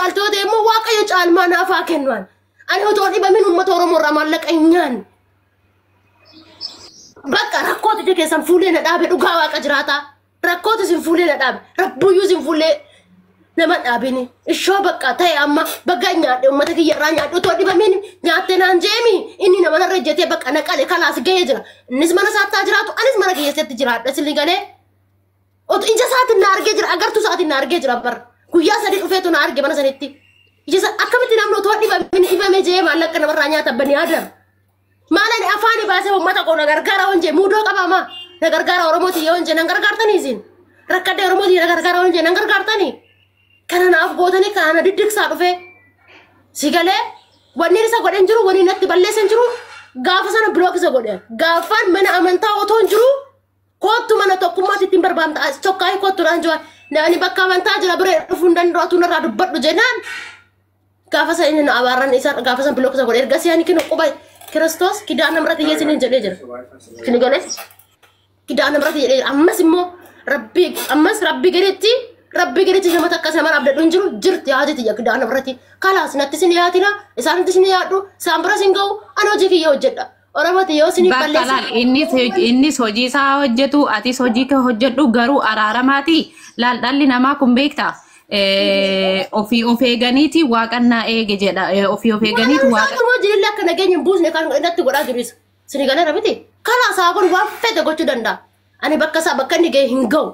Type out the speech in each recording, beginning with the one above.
caaltoo deemu waaqayyo caalmaa naafaa kennuan ani otoo dhibamin uummata Oromoo irraa maallaqanyaan bakka rakkooti keessan fuulee na dhaabe dhugaa waaqa jiraata rakkooti sin fuulee na dhaabe rabbuyyuu sin fuulee nama dhaabini ishoo bakka ta'e amma bagga nyaadhe uummata kiyya irraa nyaadhe otoo dhibamin nyaatte naan jeemi inni nama narra ejjetee bakka naqale kalaas gahee jira innis mana saattaa jiraatu anis mana keessatti jiraadha silli galee otu ija saatiin na argee jira agartuu saatiin na argee jira bar guyyaa sadii dhufeetu na arge mana sanitti ija akkamitti namni otoo dhibame jee maallaqa namarraa nyaata bani adam maalan afaani baasee uummata koo na gargaara honjee muudoo qabama na gargaara Oromooti yoo honjee nan gargaartanii isin rakkadee Oromooti na gargaara honjee nan gargaartanii kana naaf gootanii kana diddigsaa dhufee si galee wanni isa godhan jiru wanni natti balleessan jiru gaafa sana bilook isa godhan gaafaan mana amantaa otoo hin jiru kootu mana tokkummaatti ittiin barbaamta tokkaa kootu dhaan jiru nani bakka amantaa jira bire dhufuun danda'atu narraa dubbadhu jennaan gaafa sana inni na abaarran isa gaafa sana bilook isa godhan erga siyaani kinu quba Kristos kidaan namrati yeesiniin jedhee jira kini galee kidaan namrati jedhee ammas immoo rabbi gaditti nama takka sama abdadhu hin jiru jirti haajati ya kidaan namrati kalaas natti sin yaatina isaanitti sin yaadhu saambira sin ga'u ana hojii kiyya hojjedha Oromooti yoo sinii balleessi innis hojii isaa hojjetu atis hojii kee hojjedhu garuu araaramaati laal dhalli namaa kun beekta ofii of eeganiiti waaqannaa eege jedha ofii of eeganiiti waaqa moo jirille akka nageenya hin buusne kan irratti godhaa jiru isa sinii galee rabiti kalaas haa kun waan fedhe gochuu danda'a ani bakka isaa bakka inni ga'e hin ga'u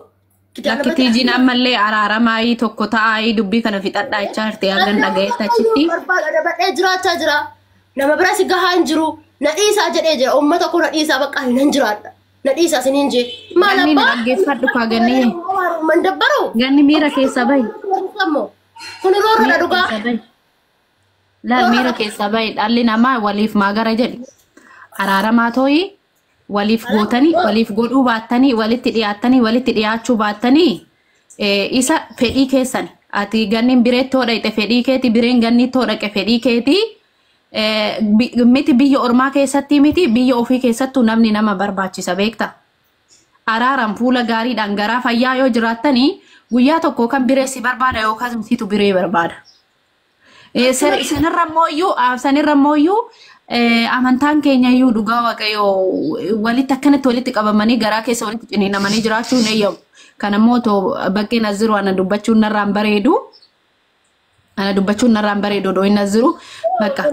Lakkitiijiin ammallee araaramaayii tokko ta'aayii dubbii kana fixadhaa jechaa jirti hagan dhagayeetta achitti. Badhee jiraachaa jira. Nama bira si gahaa hin jiru. Nadhiisaa jedhee jira. Uummata koo nadhiisaa bakka hin jiraadha. Nadhiisaa siniin jee. Maal abbaa? Ganni dhaggeeffadhu kaa ganni. Mandabbaroo. Ganni miira keessa bahi. Kun roorra dhugaa. Laal miira keessa bahi dhalli namaa waliif maagara jedhi. Araaramaa tooyi. Waliif gootanii waliif godhuu baattanii walitti dhiyaachuu baattanii isa fedhii keessan ati gannin bireettoo dhaqxe fedhii keeti bireen ganni too dhaqe fedhii keeti miti biyya ormaa keessatti miti biyya ofii keessattuu namni nama barbaachisa beekta araaran fuula gaariidhaan garaa fayyaa yoo jiraattanii guyyaa tokko kan bireessi barbaada yookaan situ biree barbaada sanirra mooyyuu amantaan keenya iyyuu dhugaa waaqayyo walitti akkanatti walitti qabamanii garaa keessa walitti ciniinamanii jiraachuu hin eeyyamu. Kanammoo too bakkeen as jiru ana dubbachuun narraan bareedu. Ana dubbachuun narraan bareedu doo inni as jiru bakka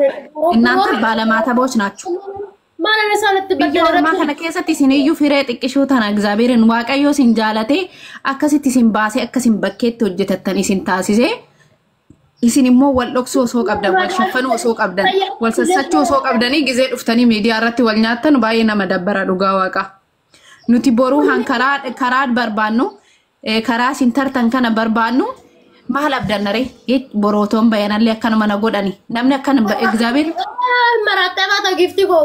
እናንተ ባለማተቦች ናችሁ። ማለነ ሳለት biyya ormaa kana keessatti isin iyyuu firee xiqqishuu tana እግዚአብሔርን waaqayyo isin jaalate akkasitti isin baasee akkasin bakkeetti hojjetattan isin taasise. Isin immoo wal dhoksuu osoo qabdan wal shaffanuu osoo qabdan wal sassachuu osoo qabdanii gizee dhuftanii miidiyaa irratti wal nyaattan baay'ee nama dabbara dhugaa waaqa nuti boruu han karaa barbaannu karaa isin tartan kana barbaannu maal abdannare borootoon bayanallee akkanuma na godhani namni akkan egzaabiir marattee baata gifti koo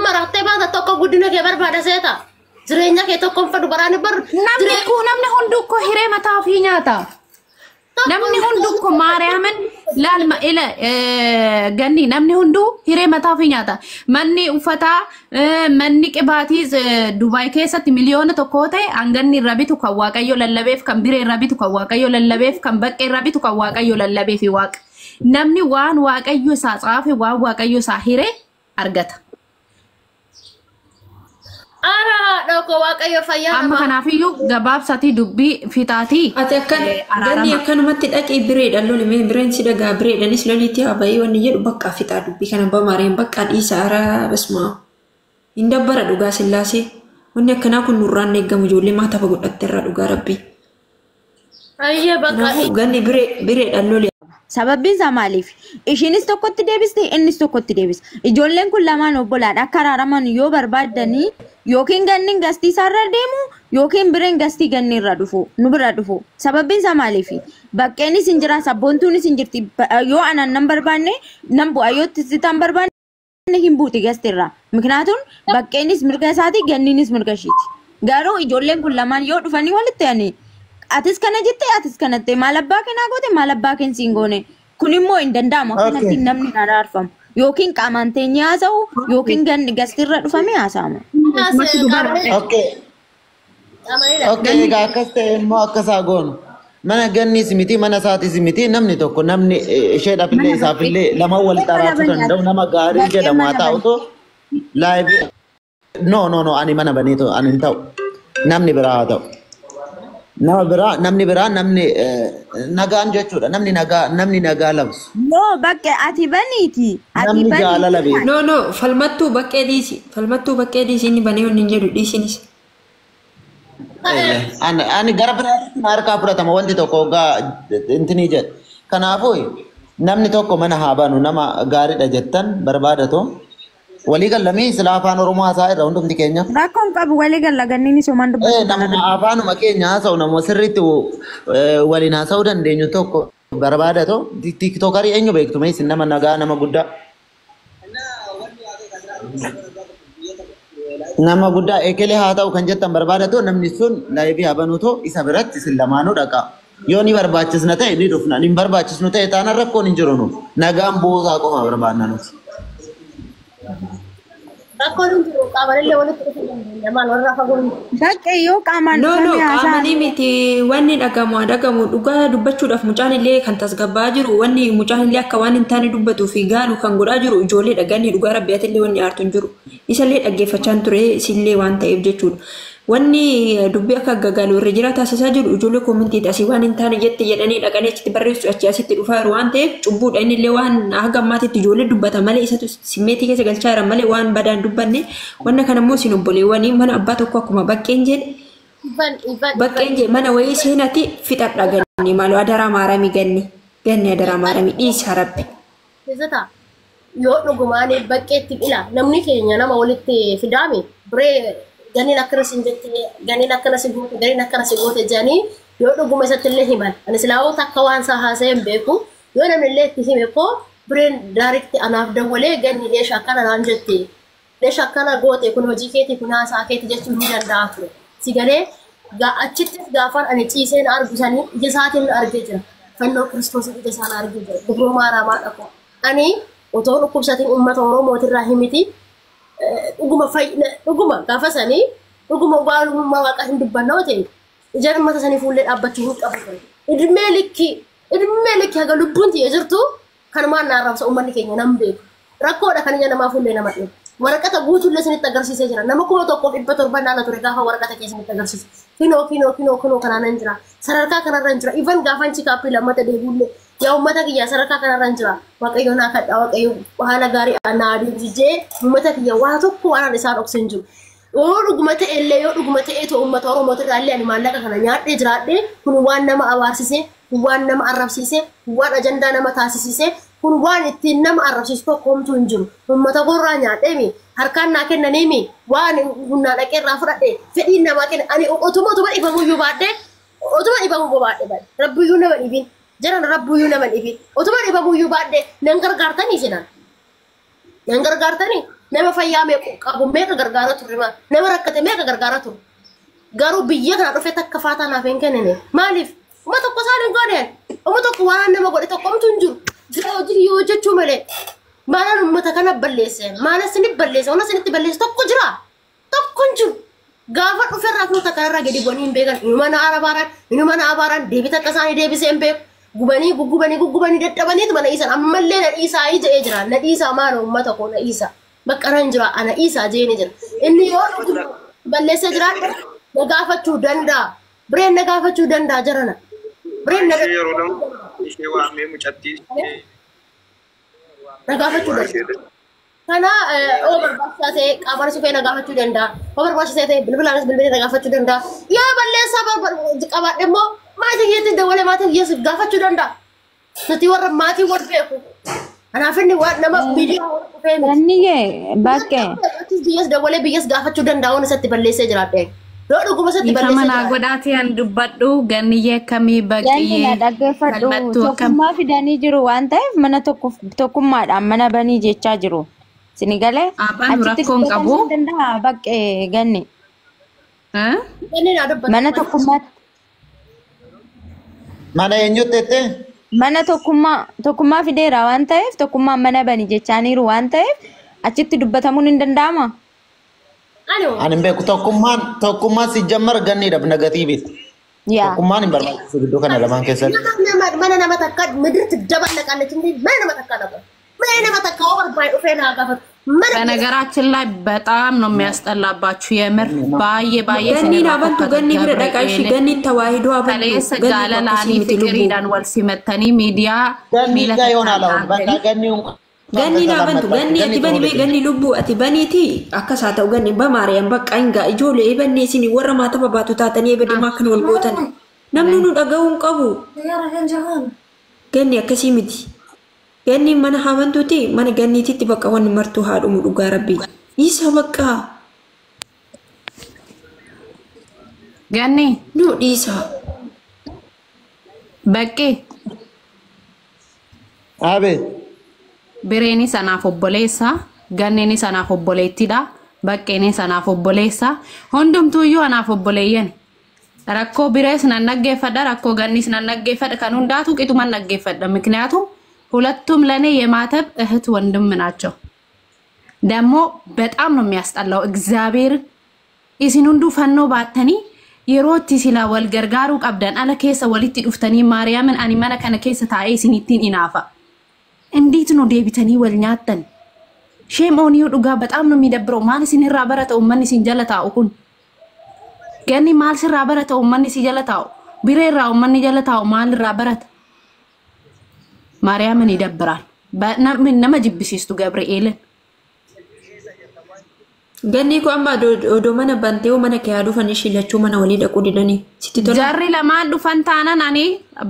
marattee baata tokko guddina kee barbaada seeta jireenya kee tokkoon fadhu baraani bar namni hunduu ko hiree mataa ofii nyaata. Namni hundu ko Maariyaman laal ma ila ganni namni hundu hiree mataa ofii nyaata. Manni uffata manni qibaatis Dubai keessatti miliyoona tokko ta'e hanganni rabitu kan waaqayyo lallabeef kan biree rabitu kan waaqayyo lallabeef kan baqqee rabitu kan waaqayyo lallabeef waaqa. Namni waan waaqayyo isaa xaafe waan waaqayyo isaa hiree argata. Ara dhoko waaqayyo fayyaa amma kanaafiyyuu gabaabsati dubbii fixaati ati akkan ganni akkanumatti dhaqi bireedhaan loli mee bireen si dhagaa bireedhaanis lolitti habayii wanni jedhu bakka fixaa dubbii kana bamaareen bakka dhiisa ara basmaa hin dabbara dhugaa sillaasee wanni akkanaa kun nurraan eeggamu ijoollee maatafa godhatte irraa dhugaa rabbii ayya bakka ganni bireedhaan loli sababbiin isaa maaliif ishiinis tokkotti deebiste innis tokkotti deebise ijoolleen kun lamaan obbolaadha akka araaraman yoo barbaadanii yookiin gannin gastii isaarra deemu yookiin bireen gastii ganni irra dhufu nu bira dhufu sababbiin isaa maaliif baqqeenis hin jira sabboontuunis hin jirti yoo anan nan barbaanne nan bu'a yoo tisitaan barbaanne hin buuti gastiirra miknaatuun baqqeenis mirga isaati ganninis mirga ishiiti garuu ijoolleen kun lamaan yoo dhufanii walitti yaani atis kana jette atis kanatti maal abbaa keenaa goote maal abbaa keen siin goone kun immoo hin danda'amu akkanatti namni araarfamu yookiin qaamaan teenyee haasa'u yookiin ganni gastiirra dhufamee haasa'ama. Okay, egaa akkas ta'e immoo akkasaa goonu. mana ganni simiti mana saati simiti namni tokko namni isheedhaaf illee isaaf illee lama wal xaraatu danda'u nama gaarii jedhamu haa ta'u to live no ani mana baneeto ani hin ta'u namni biraa haa ta'u namni biraa namni nagaan jechuudha namni nagaa labsu No, bakke ati baniti. namni jaalala beeku No, falmattuu bakkee dhiisi inni banee wanni hin jedhu dhiisinis. ani gara biraatti harkaa fudhatama wanti tokko gaa intini jedhe kanaafuu namni tokko mana haa banu nama gaariidha jettan barbaadato walii gallamii sila afaan oromoo haasaa irra hundumti keenya Rakkoon qabu walii galla ganniini somaan dubbatu. nama afaanuma keenya haasa'u nama sirriitti waliin haasa'uu dandeenyu tokko barbaadato tiktookarii eenyu beektu isin nama nagaa nama guddaa nama guddaa ekelee haa ta'u kan jettan barbaadato namni sun laayivii haa banuuto isa biratti isin lamaanuu dhaqa yoo ni barbaachisna ta'e ni dhufna ni barbaachisnu ta'e taana rakkoon hin jiru nu nagaan buusaa qofa barbaadna nuti. Rakkoon hin jiru qaamallee walitti dhufuu dandeenya maal warra fagoon Bakke yoo qaamaan No, dhufanii haasaa. qaamanii miti wanni dhagamu dhugaa dubbachuudhaaf mucaan illee kan tasgabbaa jiru wanni mucaan illee akka waan hin taane dubbatuu fi gaanu kan godhaa jiru ijoollee dhaganii dhugaa rabbiyaati illee wanni aartu hin jiru isallee dhaggeeffachaan ture isillee waan ta'eef jechuudha. Wanni dubbii akka gaggaalu irra jira taasisaa jiru ijoollee koomintiiti asii waan hin taane jette jedhanii dhaqanii achitti barreessu achi asitti dhufaa jiru waan ta'eef cubbuudha inni illee waan haga ammaatitti ijoollee dubbata malee isatu simmeetii keessa galchaa jira malee waan badaan dubbanne wanna kana immoo isin obboleewwanii mana abbaa tokko akkuma baqqeen jedhe baqqeen jedhe mana wayii seenati fixadha ganni maaloo adaraa maaramii ganni adaraa maaramii dhiisa rabbi. keessata yoo dhugumaan baqqeetti ila namni keenya nama walitti fidaame biree ganiin akkana sin jette ganiin akkana si goote ganiin akkana si goote jedhanii yoo dhuguma isatti illee himan ani silaawoo takka waan isaa haasa'een beeku yoo namni illee itti hime koo bireen daariitti anaaf dawwalee ganni leesha akkana naan jette leesha akkana goote kun hojii keetii kun haasaa keetii jechuun ni danda'a ture si galee achittis gaafan ani ciiseen argusanii ija isaatiin argee jira fannoo kiristoos ija isaan argee jira dubroo maaramaa dhaqo ani otoo dhukkubsatiin uummata oromootirraa himiti dhuguma gaafa sanii dhuguma waanummaa waaqa hin dubbannoo ta'e ija uummata sanii fuullee dhaabbachuu hin qabu idimee likki haga lubbuun ta'e jirtu kanumaan na arrabsa uummanni keenya nam beeku rakkoodha kan ija namaa fuullee nama dhibu waraqata guutuullee sinitti agarsiisee jira nama 1,700 naana ture gaafa waraqata keessanitti agarsiise kinoo kanaan jira sadarkaa kanarra jira even gaafan chikaappii lammata deebiullee yaa ummata kiyya sadarkaa kanarra jira waaqayyo naa kadhaa waaqayyo haala gaarii ana adeemsisee ummata kiyya waa tokko waan isaan dhoksen jiru yoo dhuguma ta'ellee yoo dhuguma ta'eetu ummata oromootirraa illee ani maallaqa kana nyaadhee jiraadhee kun waan nama abaarsiisee kun waan nama arrabsiisee kun waan ajandaa nama taasisiisee kun waan ittiin nama arrabsiisu tokko homtuu hin jiru ummata gorraa nyaadheemi harkaan naa kennaniimi waan humnaa dhaqeerraa fudhadhe fedhiin namaa kenna ani otuma dhibamuyyuu baadhee otuma dhibamuu baadhee rabbiyyuu nama dhibin jaran rabbiyyuu nama dhibin otuma dhibamuyyuu baadhee nan gargaartanii sinan nan gargaartanii nama fayyaa qabu meeqa gargaara turre nama rakkate meeqa gargaara turre garuu biyya kana dhufee takka faataa naaf hin kennine maaliif uma tokko isaan hin godheen uma tokko waan nama godhe tokko homtuu hin jiru jira hojii yoo jechuu malee maalaan ummata kana balleesse maala sinit balleesse ona sinitti balleesse tokko jira tokko hin jiru gaafa dhuferraa fuuta kanarraa gadi bu'anii hin beekan inni mana abaaraan deebita akka isaanii deebisee hin beeku gubanii dadhabaniitu mana dhiisan ammallee na dhiisaa jedhee jira na dhiisaa maal ummata koo na dhiisaa bakka nan jira ana dhiisaa jeeni jira inni yoo balleessee jiraadhe na gaafachuu danda'a bireen na gaafachuu danda'a jarana bireen na ishee waamee mucattii na gaafachuu danda'a kana oo barbaachisaa ta'e qaamaanis dhufee na gaafachuu danda'a oo barbaachisaa ta'e bilbilaanis bilbilee na gaafachuu danda'a yoo balleessaa qabaadhe immoo maatii kiyyaatti dawalee maatii kiyyaas gaafachuu danda'a nuti warra maatii wal beeku kanaaf inni waan nama miidiyaa dhufee Ganniyyee bakke. biyyas dawalee biyyas gaafachuu danda'a waan isatti balleessee jiraadhe yoo dhuguma isatti Isa balleessee mana godhaati an dubbadhu ganniyyee akkamii Ganni na baqqiyee dhaggeeffadhu falmattuu akkam tokkummaa fidanii jiru waan ta'eef mana tokkummaadhaan mana banii jechaa jiru. Sini galee Abbaan rakkoon qabu. danda'a baqqee ganni. Ganni naa dubbata. Mana tokkummaatti. mana eenyutti jettee Mana tokkummaa fideera waan ta'eef tokkummaan mana banii jechaaniiru waan ta'eef achitti dubbatamuun hin danda'ama. Ano ani hin beeku tokkummaan si jammar ganniidhaaf negatiiviiti yaa Tokkummaan hin barbaachisu gidduu kana lamaan keessatti. mana nama takka ምድር ትደባለቃለች እንዴ mana nama takka ነበር mana nama takka ወርባይ ኦፌና ጋፈት በነገራችን ላይ በጣም ነው የሚያስጠላባችሁ የምር ባየ ገኒን አበንቱ ገኒ ብረ ደቃሽ ገኒ ተዋሂዶ አበንቱ ከሌስ ጋለላኒ ፍቅሪዳን ወልሲ መተኒ ሚዲያ ሚለታ ይሆናል አሁን በቃ ገኒን አበንቱ ገኒ አቲ በኒ ገኒ ልቡ አቲ በኒቲ አከሳተው ገኒ በማርያም በቃ እንጋ ኢጆሌ በኒ ሲኒ ወረማ ተባባቱ ታተኒ በደማ ከን ወልቦተን ነምኑኑ ደጋውን ቀቡ ገኒ አከሲ ሚዲ ገኒ ማን ሀበንቱቲ ማን ገኒቲ በቃ ወን መርቱ ሃዱ ሙዱ ጋረቢ ይሳ በቃ ገኒ ኑ ዲሳ በቂ አቤት bireeni sanaaf obboleessa ganneeni sanaaf obboleettidha baqqeeni sanaaf obboleessa hundumtuuyyuu anaaf obboleeyyan rakkoo birees nan naggeeffadha rakkoo gannis nan naggeeffadha kan hundaatu qixuma naggeeffadha ምክንያቱም ሁለቱም ለኔ የማተብ እህት ወንድም ናቸው ደግሞ በጣም ነው የሚያስጠላው እግዚአብሔር ኢሲን ሁንዱ ፈኖ ባተኒ የሮቲ ሲላ ወልገርጋሩ ቀብደን አለ ከሰ ወሊት ዱፍተኒ ማርያምን አኒ ማና ከነ ከሰ ታኤ ሲኒቲን ኢናፋ እንዴት ነው ዴቢተኒ ወልኛተን ሼሞኒው ዱጋ በጣም ነው የሚደብረው ማን ሲንራ በረተው ማን ሲንጀለታው ኩን ገኒ ማል ሲራ በረተው ማን ሲጀለታው ቢሬራው ማን ይጀለታው ማል ራ በረት ማርያምን ይደብራል በነምን ነመጅብሲስቱ ገብርኤልን ገኒ ቆማ ዶ መነ ባንቴው መነ ከያዱ ፈንሽ ለቹ መነ ወሊ ደቁ ዲደኒ ሲቲቶ ጃሪ ለማን ዱፈንታናን አኔ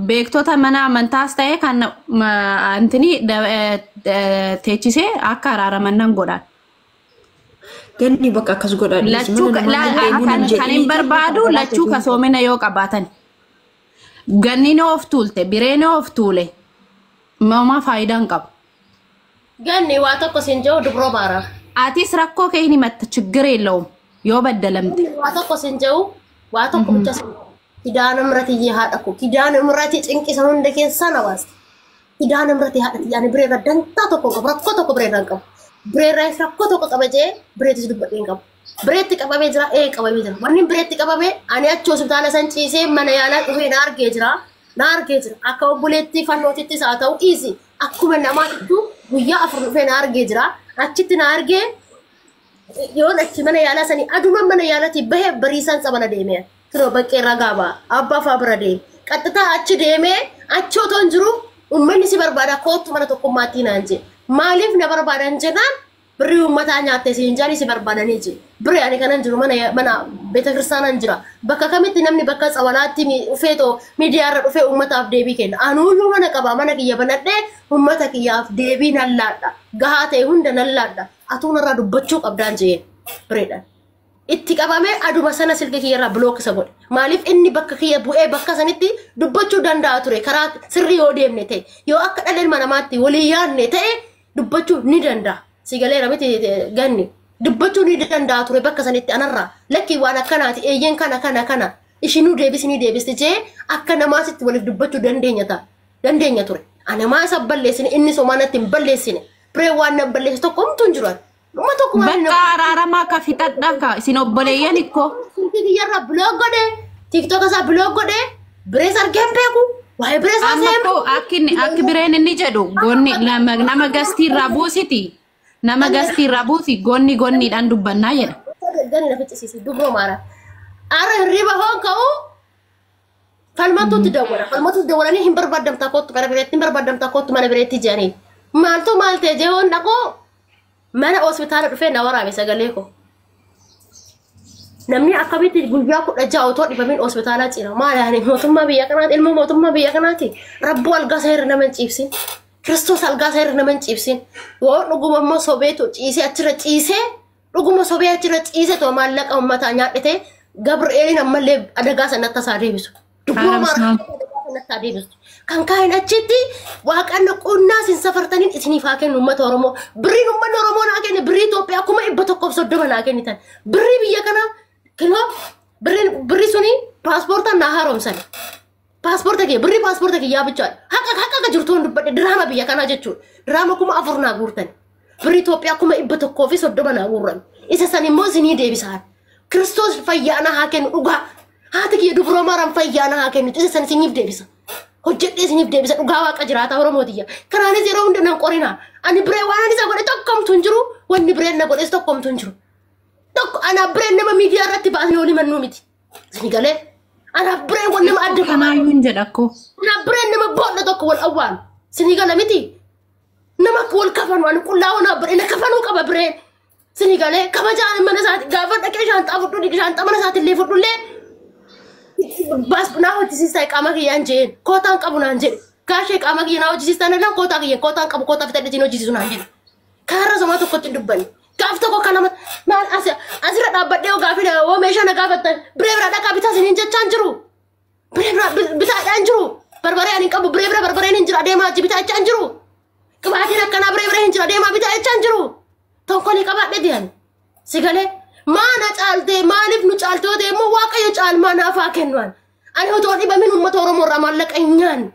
ቤክቶታ መና መንታስታዬ ካነ አንትኒ ቴቺሴ አካራራ መነን ጎዳል ገኒ በቃ ከስ ጎዳል ለቹ ካኔን በርባዱ ለቹ ከሶሜና ዮ ቀባተን ገኒ ነው ኦፍቱልቴ ቢሬ ነው ኦፍቱሌ ማማ ፋይዳን ቀብ ገኒ ዋተኮ ሲንጆ ድብሮ ባራ አቲስ ረኮ ከይኒ መት ችግር የለውም ይወበደለምት ዋተኮ ሲንጆ ዋተኮ ብቻ ኪዳነ ምሕረት ይሃደኩ ኪዳነ ምሕረት ጭንቂ ሰው እንደከሳ ነው ዋስ ኪዳነ ምሕረት ይሃደት ያኔ ብሬ ረዳንታ ተኮ ረኮ ተኮ ብሬ ረንቀም ብሬ ራይስ ረኮ ተኮ ቀበጄ ብሬ ትድበጤን ቀም ብሬ ትቀበቤ ዝራ ቀበቤ ዝራ ማንም ብሬ ትቀበቤ አኒያቾ ሆስፒታል ሰንጪሴ መነ ያላ ዱሄ ናርጌ ዝራ አካው ቡሌቲ ፈኖቲቲ ሳታው ኢዚ አኩመ ነማቱ ጉያ አፍሩ ዱሄ ናርጌ ዝራ አቺት ናርጌ የሆነች መነ ያላ ሰኒ አዱመ መነ ያላቲ በሄ በሪሳን ጸበለ ደሜ ትሮ በቄ ረጋባ አባ ፋብረዴ ቀጥታ አቺ ደሜ አቾ ቶንጅሩ ኡመኒ ሲበርባዳ ኮት መነ ተቆማቲ ናንጂ ማሊፍ ነበርባዳ እንጀናን ብሪ ኡመታኛ አተሲ እንጃኒ ሲበርባዳ ነጂ ብሪ ያኔ ከነን ጅሩ መነ ቤተክርስቲያን እንጅራ በካ ከመት ነምኒ በካ ጸበላቲ ኡፌቶ ሚዲያ ረ ኡፌ ኡመታፍ ዴቢ ከን አኑሉ መነ ቀባ መነ ከየ በነደ ኡመታ ከያፍ ዴቢ ነላዳ ጋሃቴ ሁንደ ነላዳ አቱን ራ ዱበቹ ቀብዳን ጄ ብሬዳ itti qabame aduma sana silke kiyera block sabod malif inni bakka kiya bu'e bakka sanitti dubbachu danda'a ture kara sirri yo deemne ta'e yo akka dhalen manamatti wali yaanne ta'e dubbachu ni danda'a sigaleera miti ganni dubbachu ni danda'a ture bakka sanitti anarra lakki waan akkanaati eeyyen kana ishinu deebisni je akka namaasitti wali dubbachu dandeenya ture ana ma sabballeesini inni somanatti balleesine pre waan balleesito tokkomtu injiran በቃ አራራማ ከፊጣዳካ ሲኖበለየን እኮ ይያራ ብሎግ ጎዴ ቲክቶክ ሳ ብሎግ ጎዴ ብሬስ አርገን ቤኩ ዋይ ብሬስ አሰም አክ ብሬን እንጀዱ ጎኒ ለመገስቲ ራቡሲቲ ነመገስቲ ራቡሲ ጎኒ ዳን ዱበና የደ ገኒ ለፍጭሲሲ ዱብሮ ማራ አረ ሪባ ሆንከው ፈልማቱ ትደወለኒ ህምበር ባደምታ ኮት በረብሬት ህምበር ባደምታ ኮት ማለብሬት ጃኒ ማልቴ ጀሆን ዳቆ mana hospital dhufe na warabe sagale ko namni akabiti gulbiya ku daja auto dibamin hospital cira mala ni motumma biya kanati ilmu motumma biya kanati rabbu alga sayr na man cipsin kristos alga sayr na man cipsin wo duguma mo sobeto cise atira cise duguma sobe atira cise to malaka ummata nyaadete gabriel amalle adaga sanata sadebisu duguma sanata debisu kan kain achitti waaqan qonna sin safartanin isini faaken ummata oromo brin umman oromo na ken bri Ethiopia kuma ibbato qof sodoma na ken tan bri biya kana kino bri suni passport na haromsan passport ke bri passport ke ya bicha haka jirtu ndubade drama biya kana jechu drama kuma afurna gurtan bri Ethiopia kuma ibbato qof sodoma na gurran isa sani mo zini debisan Kristos fayyana haken uga Haati kiyya dubroo maaran fayyaana haa kennu isa san isiniif deebisa. Hojjedhee isiniif deebisa dhugaa waaqa jiraata Oromootiyya. Kanaanis yeroo hunda nan qorina. Ani biree waan ani isa godhe tokkomtu hin jiru. Wanni bireen na godhes tokkomtu hin jiru. Tokko ana bireen nama miidiyaa irratti baasnee olii mannuu miti. Isini galee ana bireen waan nama adda kanaayyuu hin jedhakko. Ana bireen nama boolla tokko wal awwaalu. Isini gala miti. Nama wal kafanu ani qullaa wana bireen kafanuu qaba bireen. Isini galee kabajaan mana isaati gaafa dhaqee shaanxaa fudhu shaanxaa mana isaati illee fudhullee bas naa hojjisiistaa qaama kiyyaan jeen kootaan qabu naan jedhe gaashee qaama kiyya naa hojjisiistaa naan kootaan qabu kootaan fitadhatiin hojjisiisu naan jedhe kaarra somaa tokkotti hin dubbanne gaaf tokko kana maal asirra dhaabbadhee gaafii oo meeshaa na gaafattan biree biraa dhaqaa bitaa isiniin jechaan jiru biree biraa bitaadhaan jiru barbaree ani qabu biree biraa barbareen hin jiru adeemaa achi bitaa jechaan jiru qibaatiin akkanaa biree biraa hin jiru adeemaa bitaa jechaan jiru tokkoon qabaadhe diyan sigalee Mana caalte maaliif nu caaltoote immoo waaqayyo caalmaa naaf haa kennuan ani otoo dhibamin uummata Oromoo irraa maallaqa hin nyaanne